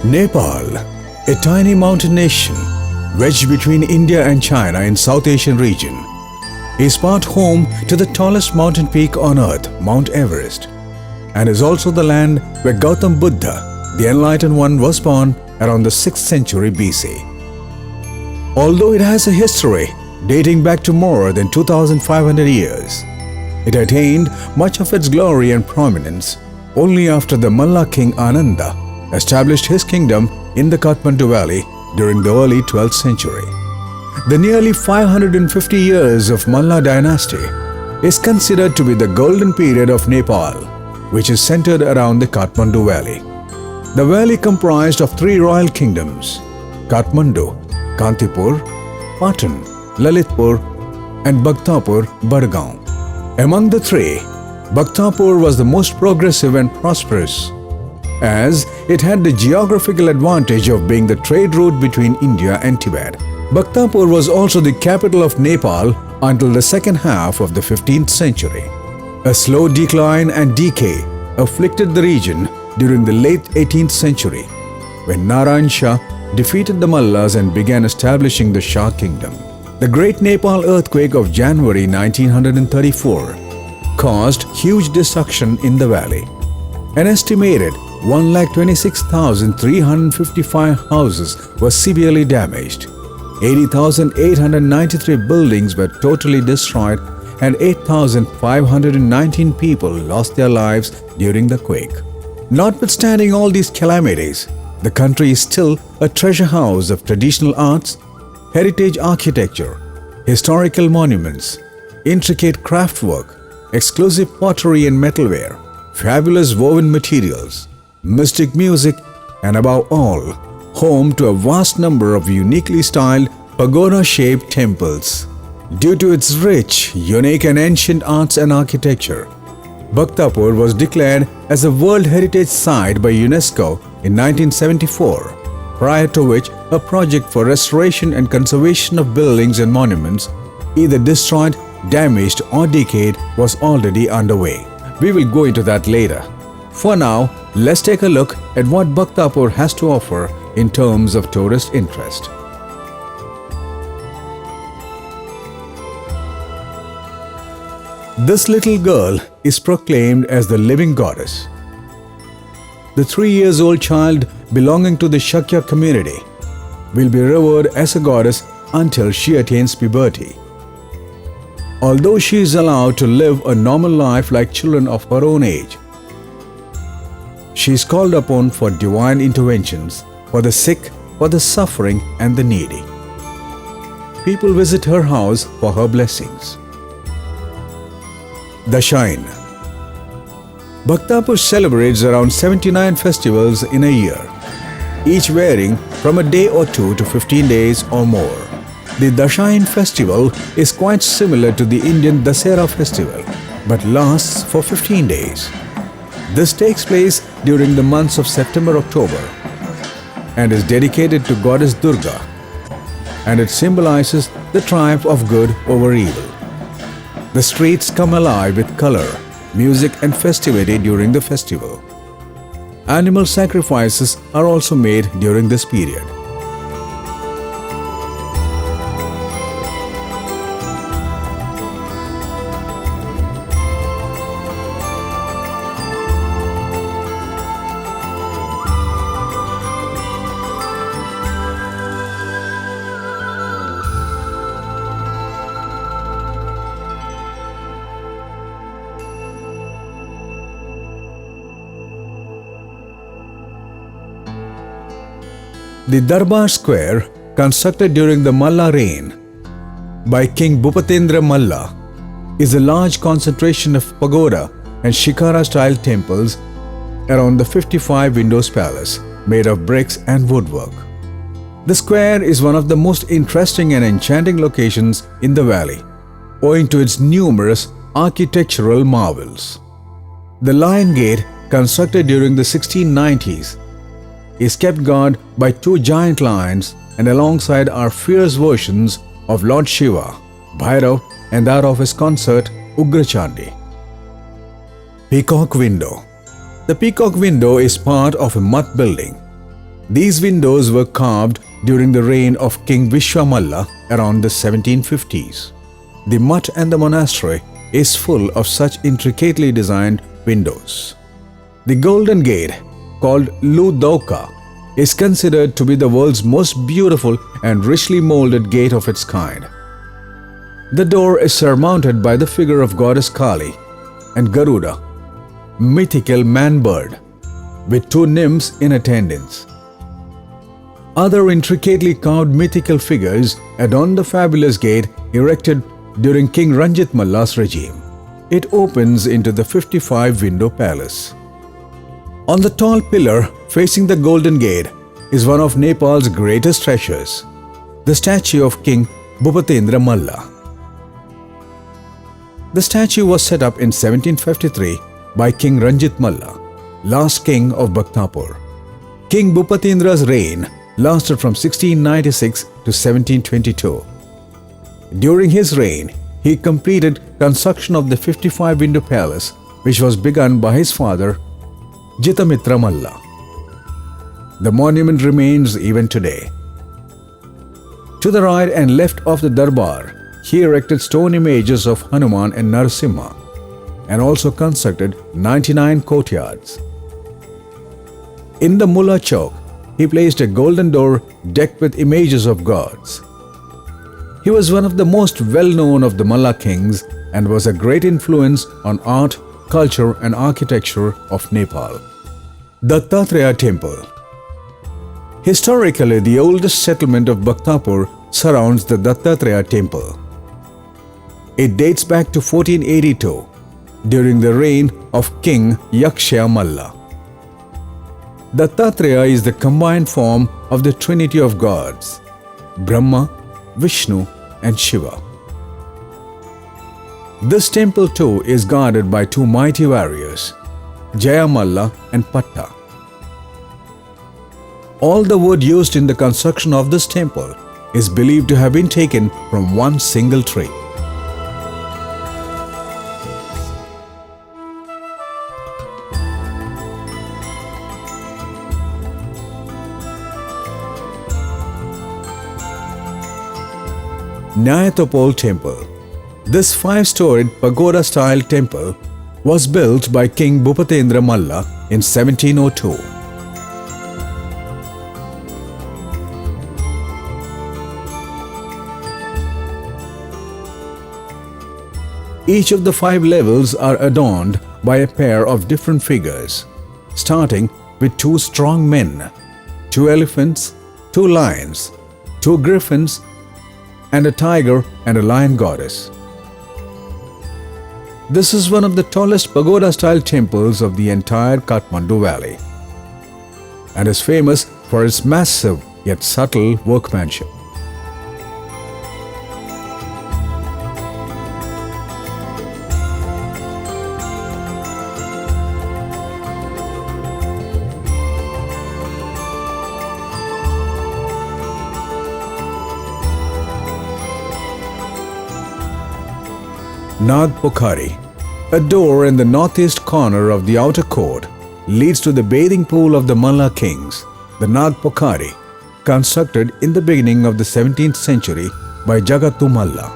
Nepal, a tiny mountain nation wedged between India and China in South Asian region, is part home to the tallest mountain peak on earth, Mount Everest, and is also the land where Gautam Buddha, the Enlightened One, was born around the 6th century BC. Although it has a history dating back to more than 2,500 years, it attained much of its glory and prominence only after the Malla king Ananda established his kingdom in the Kathmandu Valley during the early 12th century. The nearly 550 years of Malla dynasty is considered to be the golden period of Nepal, which is centered around the Kathmandu Valley. The valley comprised of 3 royal kingdoms: Kathmandu, Kantipur, Patan, Lalitpur, and Bhaktapur, Bargaon. Among the 3, Bhaktapur was the most progressive and prosperous, as it had the geographical advantage of being the trade route between India and Tibet. Bhaktapur was also the capital of Nepal until the second half of the 15th century. A slow decline and decay afflicted the region during the late 18th century, when Narayan Shah defeated the Mallas and began establishing the Shah kingdom. The Great Nepal earthquake of January 1934 caused huge destruction in the valley. An estimated 126,355 houses were severely damaged. 80,893 buildings were totally destroyed and 8,519 people lost their lives during the quake. Notwithstanding all these calamities, the country is still a treasure house of traditional arts, heritage architecture, historical monuments, intricate craftwork, exclusive pottery and metalware, fabulous woven materials, mystic music, and above all, home to a vast number of uniquely styled pagoda-shaped temples. Due to its rich, unique and ancient arts and architecture, Bhaktapur was declared as a World Heritage Site by UNESCO in 1974, prior to which a project for restoration and conservation of buildings and monuments, either destroyed, damaged or decayed, was already underway. We will go into that later. For now, let's take a look at what Bhaktapur has to offer in terms of tourist interest. This little girl is proclaimed as the living goddess. The 3-year-old child belonging to the Shakya community will be revered as a goddess until she attains puberty. Although she is allowed to live a normal life like children of her own age, she is called upon for divine interventions for the sick, for the suffering and the needy. People visit her house for her blessings. The Shrine. Bhaktapur celebrates around 79 festivals in a year, each varying from a day or 2 to 15 days or more. The Dashain festival is quite similar to the Indian Dasera festival, but lasts for 15 days. This takes place during the months of September-October and is dedicated to goddess Durga, and it symbolizes the triumph of good over evil. The streets come alive with color, music and festivity during the festival. Animal sacrifices are also made during this period. The Darbar Square, constructed during the Malla reign by King Bhupatendra Malla, is a large concentration of pagoda and shikara-style temples around the 55 Windows Palace, made of bricks and woodwork. The square is one of the most interesting and enchanting locations in the valley, owing to its numerous architectural marvels. The Lion Gate, constructed during the 1690s, is kept guard by 2 giant lions, and alongside are fierce versions of Lord Shiva, Bhairav, and that of his consort Ugrachandi. Peacock Window. The Peacock Window is part of a mud building. These windows were carved during the reign of King Vishwamalla around the 1750s. The mutt and the monastery is full of such intricately designed windows. The Golden Gate, called Ludauka, is considered to be the world's most beautiful and richly molded gate of its kind. The door is surmounted by the figure of goddess Kali and Garuda, mythical man-bird, with two nymphs in attendance. Other intricately carved mythical figures adorn the fabulous gate erected during King Ranjit Malla's regime. It opens into the 55-window palace. On the tall pillar facing the Golden Gate is one of Nepal's greatest treasures, the statue of King Bhupatendra Malla. The statue was set up in 1753 by King Ranjit Malla, last king of Bhaktapur. King Bhupatendra's reign lasted from 1696 to 1722. During his reign, he completed construction of the 55-window palace, which was begun by his father, Jitamitra Malla. The monument remains even today. To the right and left of the Darbar, he erected stone images of Hanuman and Narasimha, and also constructed 99 courtyards. In the Mullah Chowk, he placed a golden door decked with images of gods. He was one of the most well-known of the Malla kings and was a great influence on art, culture and architecture of Nepal. Dattatreya Temple. Historically, the oldest settlement of Bhaktapur surrounds the Dattatreya Temple. It dates back to 1482, during the reign of King Yaksha Malla. Dattatreya is the combined form of the Trinity of gods, Brahma, Vishnu and Shiva. This temple too is guarded by two mighty warriors, Jayamalla and Patta. All the wood used in the construction of this temple is believed to have been taken from one single tree. Nyatopol Temple. This 5-storied pagoda-style temple was built by King Bhupatendra Malla in 1702. Each of the 5 levels are adorned by a pair of different figures, starting with 2 strong men, 2 elephants, 2 lions, 2 griffins, and a tiger and a lion goddess. This is one of the tallest pagoda-style temples of the entire Kathmandu Valley and is famous for its massive yet subtle workmanship. Nag Pokhari. A door in the northeast corner of the outer court leads to the bathing pool of the Malla kings, the Nag Pokhari, constructed in the beginning of the 17th century by Jagattu Malla.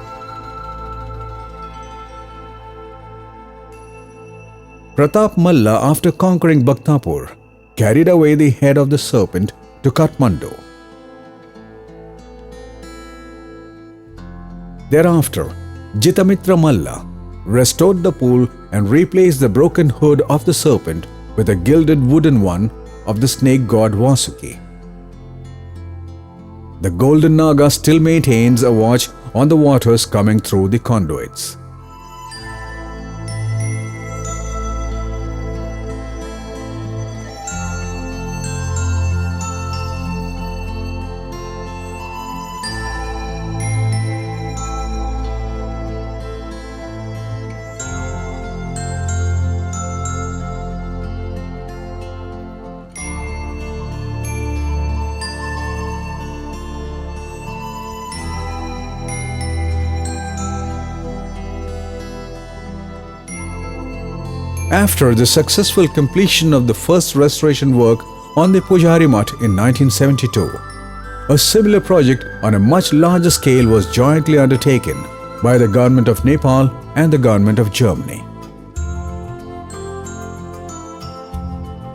Pratap Malla, after conquering Bhaktapur, carried away the head of the serpent to Kathmandu. Thereafter, Jitamitra Malla restored the pool and replaced the broken hood of the serpent with a gilded wooden one of the snake god Vasuki. The Golden Naga still maintains a watch on the waters coming through the conduits. After the successful completion of the first restoration work on the Pujari Mutt in 1972. A similar project on a much larger scale was jointly undertaken by the Government of Nepal and the Government of Germany.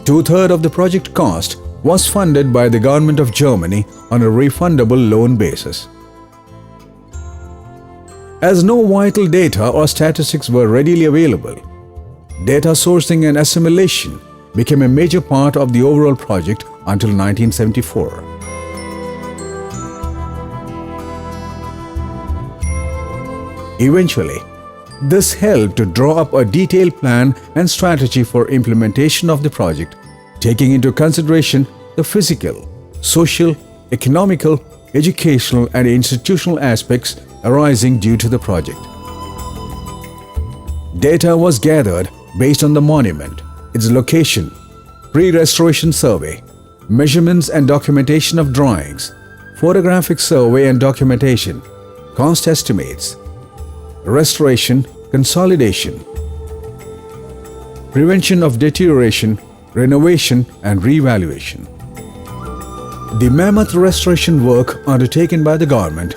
Two-thirds of the project cost was funded by the Government of Germany on a refundable loan basis. As no vital data or statistics were readily available, data sourcing and assimilation became a major part of the overall project until 1974. Eventually, this helped to draw up a detailed plan and strategy for implementation of the project, taking into consideration the physical, social, economical, educational and institutional aspects arising due to the project. Data was gathered based on the monument, its location, pre-restoration survey, measurements and documentation of drawings, photographic survey and documentation, cost estimates, restoration, consolidation, prevention of deterioration, renovation and revaluation. The mammoth restoration work undertaken by the government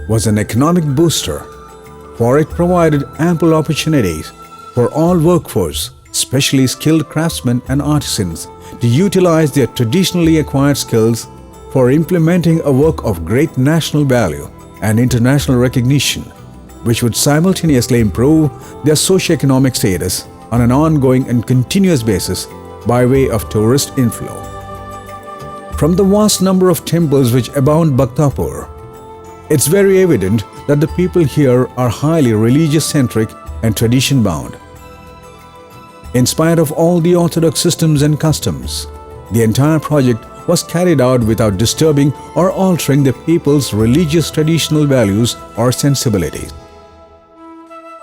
was an economic booster, for it provided ample opportunities for all workforce, especially skilled craftsmen and artisans, to utilize their traditionally acquired skills for implementing a work of great national value and international recognition, which would simultaneously improve their socio-economic status on an ongoing and continuous basis by way of tourist inflow. From the vast number of temples which abound Bhaktapur, it's very evident that the people here are highly religious-centric and tradition-bound. In spite of all the orthodox systems and customs, the entire project was carried out without disturbing or altering the people's religious traditional values or sensibilities.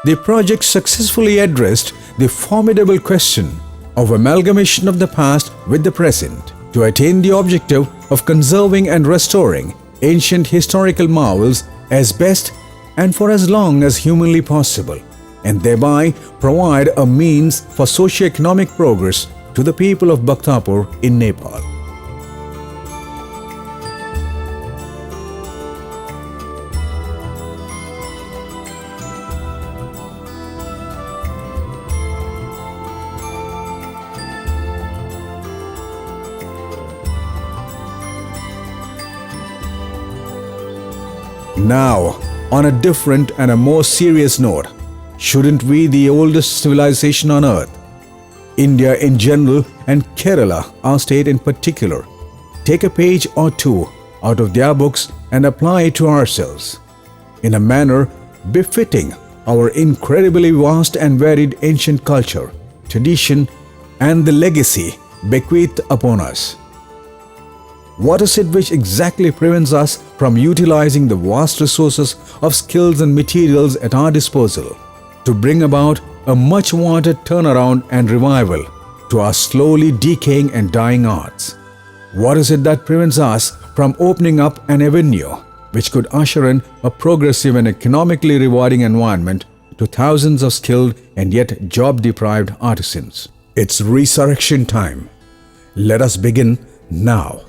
The project successfully addressed the formidable question of amalgamation of the past with the present to attain the objective of conserving and restoring ancient historical marvels as best and for as long as humanly possible, and thereby provide a means for socio-economic progress to the people of Bhaktapur in Nepal. Now, on a different and a more serious note, shouldn't we, the oldest civilization on earth, India in general and Kerala, our state in particular, take a page or two out of their books and apply it to ourselves in a manner befitting our incredibly vast and varied ancient culture, tradition, and the legacy bequeathed upon us? What is it which exactly prevents us from utilizing the vast resources of skills and materials at our disposal to bring about a much wanted turnaround and revival to our slowly decaying and dying arts? What is it that prevents us from opening up an avenue which could usher in a progressive and economically rewarding environment to thousands of skilled and yet job-deprived artisans? It's resurrection time. Let us begin now.